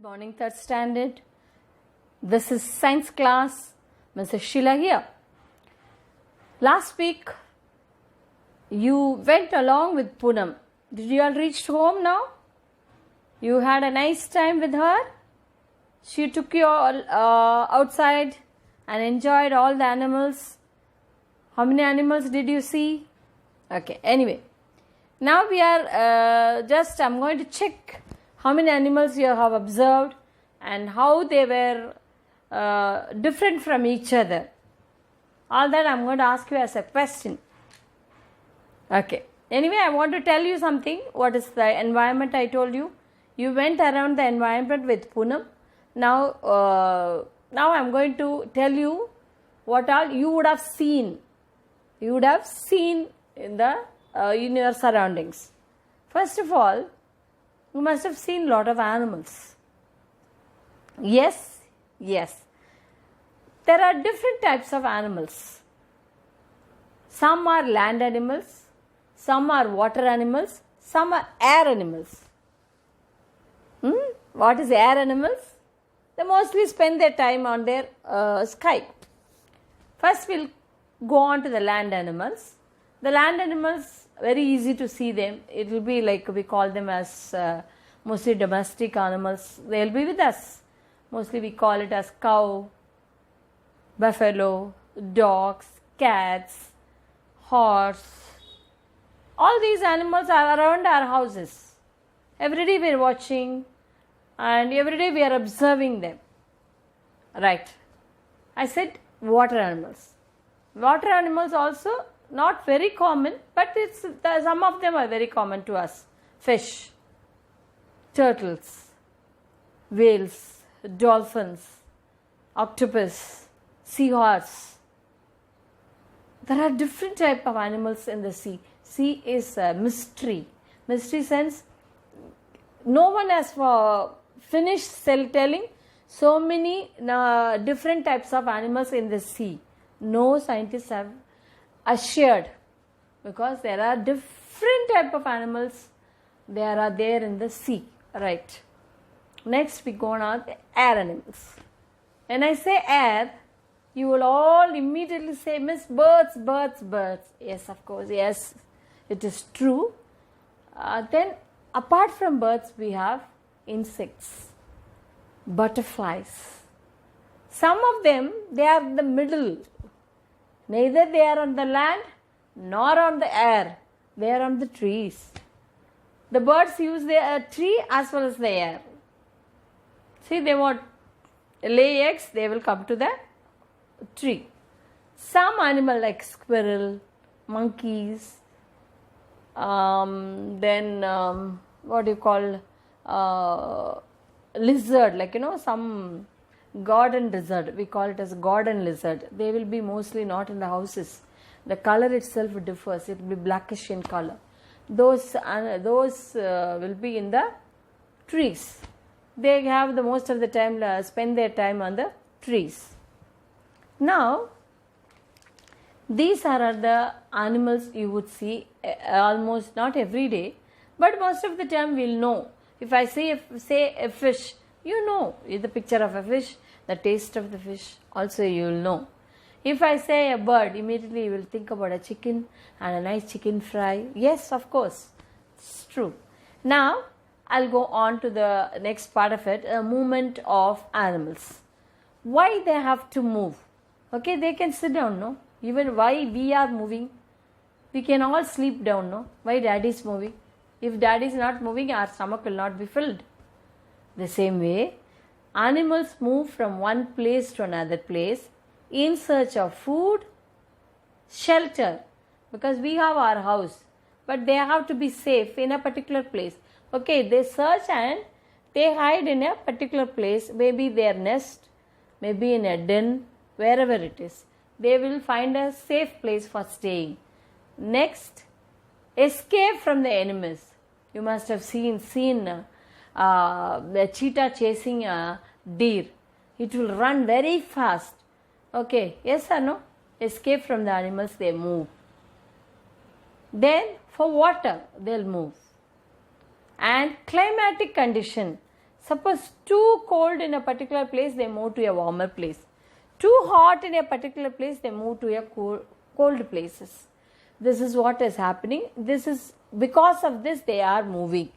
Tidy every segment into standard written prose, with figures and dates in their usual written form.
Morning, third standard. This is science class. Mrs.Sheela here. Last week, you went along with Poonam. Did you all reach home now? You had a nice time with her? She took you all outside and enjoyed all the animals. How many animals did you see? Okay, anyway. Now we are I'm going to check how many animals you have observed and how they were different from each other. All that I am going to ask you as a question. Okay. Anyway, I want to tell you something. What is the environment I told you? You went around the environment with Poonam. Now I am going to tell you what all you would have seen. You would have seen in your surroundings. First of all, you must have seen a lot of animals. Yes. There are different types of animals. Some are land animals, some are water animals, some are air animals. What is air animals? They mostly spend their time on their sky. First we'll go on to the land animals. The land animals, very easy to see them. It will be like we call them as mostly domestic animals. They will be with us. Mostly we call it as cow, buffalo, dogs, cats, horse. All these animals are around our houses. Every day we are watching and every day we are observing them. Right. I said water animals. Water animals also not very common, but some of them are very common to us. Fish, turtles, whales, dolphins, octopus, seahorse. There are different type of animals in the sea. Sea is a mystery. Mystery sense, no one has finished telling so many different types of animals in the sea. No scientists have assured, because there are different type of animals there in the sea. Right. Next we go on the air animals. When I say air, you will all immediately say, Miss, birds. Yes, of course, yes, it is true. Then apart from birds, we have insects, butterflies. Some of them, they are in the middle. Neither they are on the land nor on the air. They are on the trees. The birds use the tree as well as the air. See, they want lay eggs, they will come to the tree. Some animal like squirrel, monkeys, lizard, like some garden lizard, we call it as garden lizard. They will be mostly not in the houses. The color itself differs. It will be blackish in color. Those will be in the trees. They have most of the time spend their time on the trees. Now, these are the animals you would see almost not every day, but most of the time we'll know. If I say a fish, you know the picture of a fish, the taste of the fish, also you will know. If I say a bird, immediately you will think about a chicken and a nice chicken fry. Yes, of course, it's true. Now, I'll go on to the next part of it, movement of animals. Why they have to move? Okay, they can sit down, no? Even why we are moving? We can all sleep down, no? Why daddy is moving? If daddy is not moving, our stomach will not be filled. The same way, animals move from one place to another place in search of food, shelter, because we have our house, but they have to be safe in a particular place. Okay, they search and they hide in a particular place, maybe their nest, maybe in a den, wherever it is. They will find a safe place for staying. Next, escape from the enemies. You must have seen the cheetah chasing a deer. It will run very fast. Okay, yes or no? Escape from the animals, they move. Then for water, they'll move. And climatic condition. Suppose too cold in a particular place, they move to a warmer place. Too hot in a particular place, they move to a cold places. This is what is happening. This is because of this they are moving.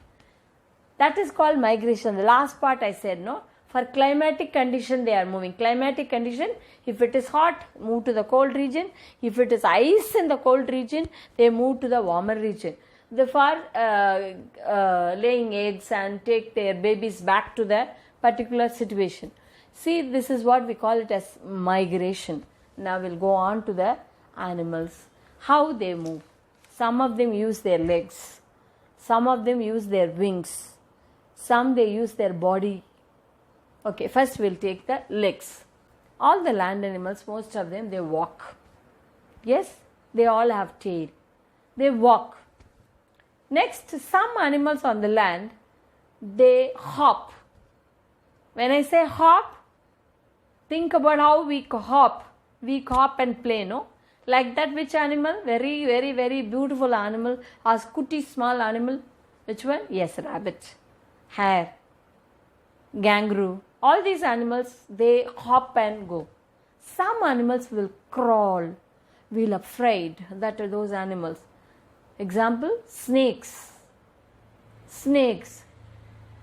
That is called migration. The last part I said, no? For climatic condition they are moving. Climatic condition, if it is hot, move to the cold region. If it is ice in the cold region, they move to the warmer region. They for laying eggs and take their babies back to the particular situation. See, this is what we call it as migration. Now we'll go on to the animals. How they move. Some of them use their legs. Some of them use their wings. Some they use their body. Okay, first we'll take the legs. All the land animals, most of them, they walk. Yes, they all have tail. They walk. Next, some animals on the land, they hop. When I say hop, think about how we hop. We hop and play, no? Like that, which animal? Very, very, very beautiful animal. A scooty small animal. Which one? Yes, rabbit. Hare. Kangaroo. All these animals, they hop and go. Some animals will crawl. We'll afraid that are those animals. Example, snakes. Snakes,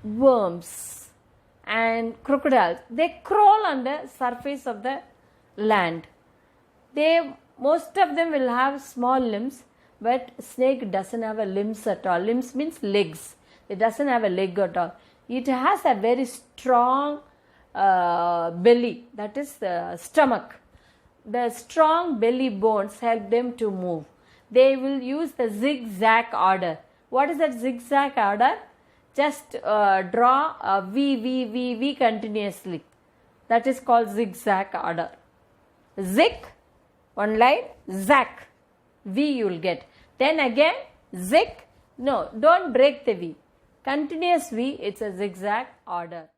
worms and crocodiles. They crawl on the surface of the land. Most of them will have small limbs, but snake doesn't have a limbs at all. Limbs means legs. It doesn't have a leg at all. It has a very strong belly, that is the stomach. The strong belly bones help them to move. They will use the zigzag order. What is that zigzag order? Just draw a V continuously. That is called zigzag order. Zig, one line, zack, V you will get. Then again, zig, no, don't break the V. Continuous V, it's a zigzag order.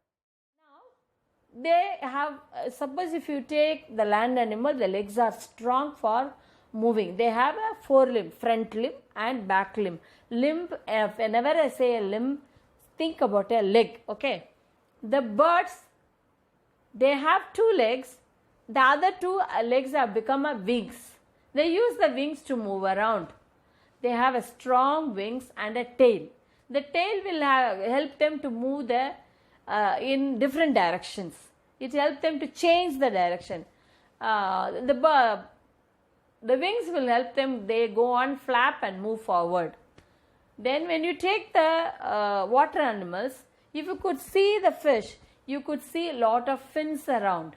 Now, they have, suppose if you take the land animal, the legs are strong for moving. They have a forelimb, front limb and back limb. Limb, whenever I say a limb, think about a leg, okay. The birds, they have two legs. The other two legs have become a wings. They use the wings to move around. They have a strong wings and a tail. The tail will help them to move in different directions. It helps them to change the direction. The wings will help them, they go on flap and move forward. Then when you take the water animals, if you could see the fish, you could see a lot of fins around.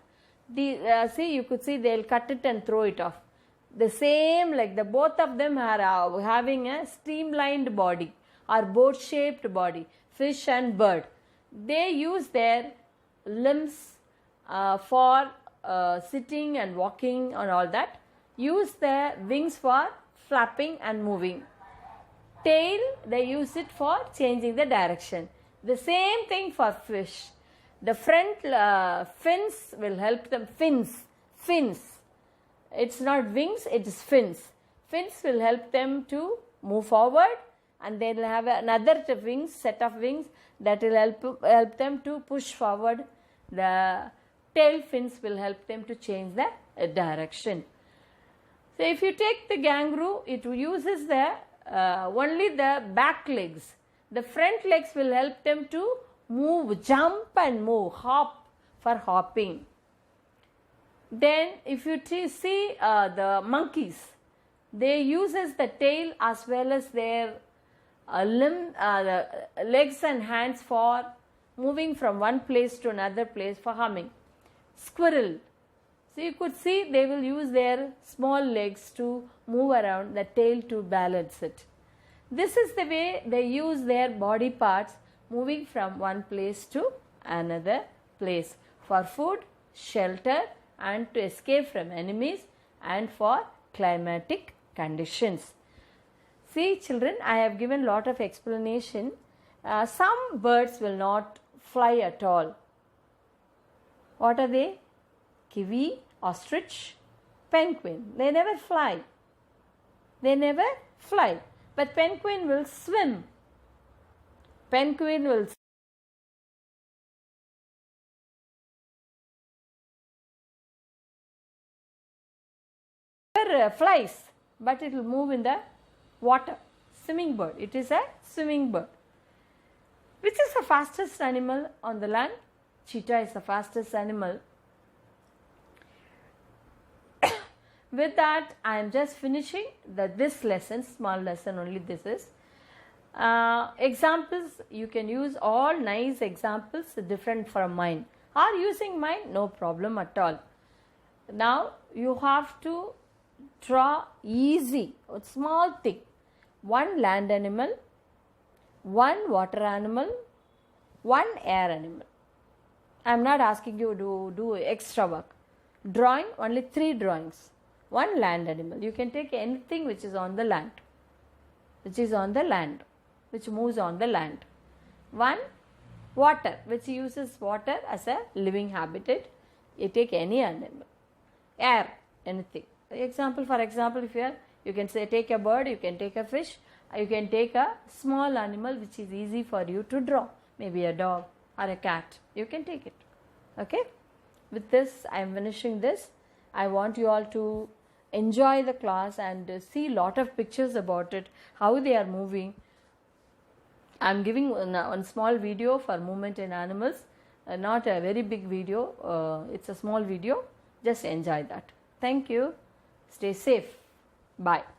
See, you could see they'll cut it and throw it off. The same, like the both of them are having a streamlined body or boat-shaped body, fish and bird. They use their limbs for sitting and walking and all that. Use their wings for flapping and moving. Tail, they use it for changing the direction. The same thing for fish. The front fins will help them. Fins. It's not wings, it is fins. Fins will help them to move forward, and they will have another wings, set of wings that will help them to push forward. The tail fins will help them to change the direction. So if you take the kangaroo, it uses the only the back legs. The front legs will help them to move, jump and move, hop for hopping. Then if you see the monkeys, they uses the tail as well as their legs and hands for moving from one place to another place for humming. Squirrel, so you could see they will use their small legs to move around, the tail to balance it. This is the way they use their body parts moving from one place to another place for food, shelter and to escape from enemies and for climatic conditions. See children, I have given lot of explanation. Some birds will not fly at all. What are they? Kiwi, ostrich, penguin. They never fly. They never fly. But penguin will swim. Penguin will flies, but it will move in the water. Swimming bird. It is a swimming bird. Which is the fastest animal on the land? Cheetah is the fastest animal. With that, I am just finishing this lesson, small lesson only this is. Examples, you can use all nice examples different from mine. Are using mine? No problem at all. Now, you have to draw easy, a small thing. One land animal, one water animal, one air animal. I am not asking you to do extra work. Drawing, only 3 drawings. One land animal. You can take anything which is on the land. Which is on the land. Which moves on the land. One water, which uses water as a living habitat. You take any animal. Air, anything. Example, for example, if you can say take a bird, you can take a fish, you can take a small animal which is easy for you to draw. Maybe a dog or a cat. You can take it. Okay. With this, I am finishing this. I want you all to enjoy the class and see lot of pictures about it, how they are moving. I am giving one small video for movement in animals, not a very big video, it's a small video. Just enjoy that. Thank you. Stay safe. Bye.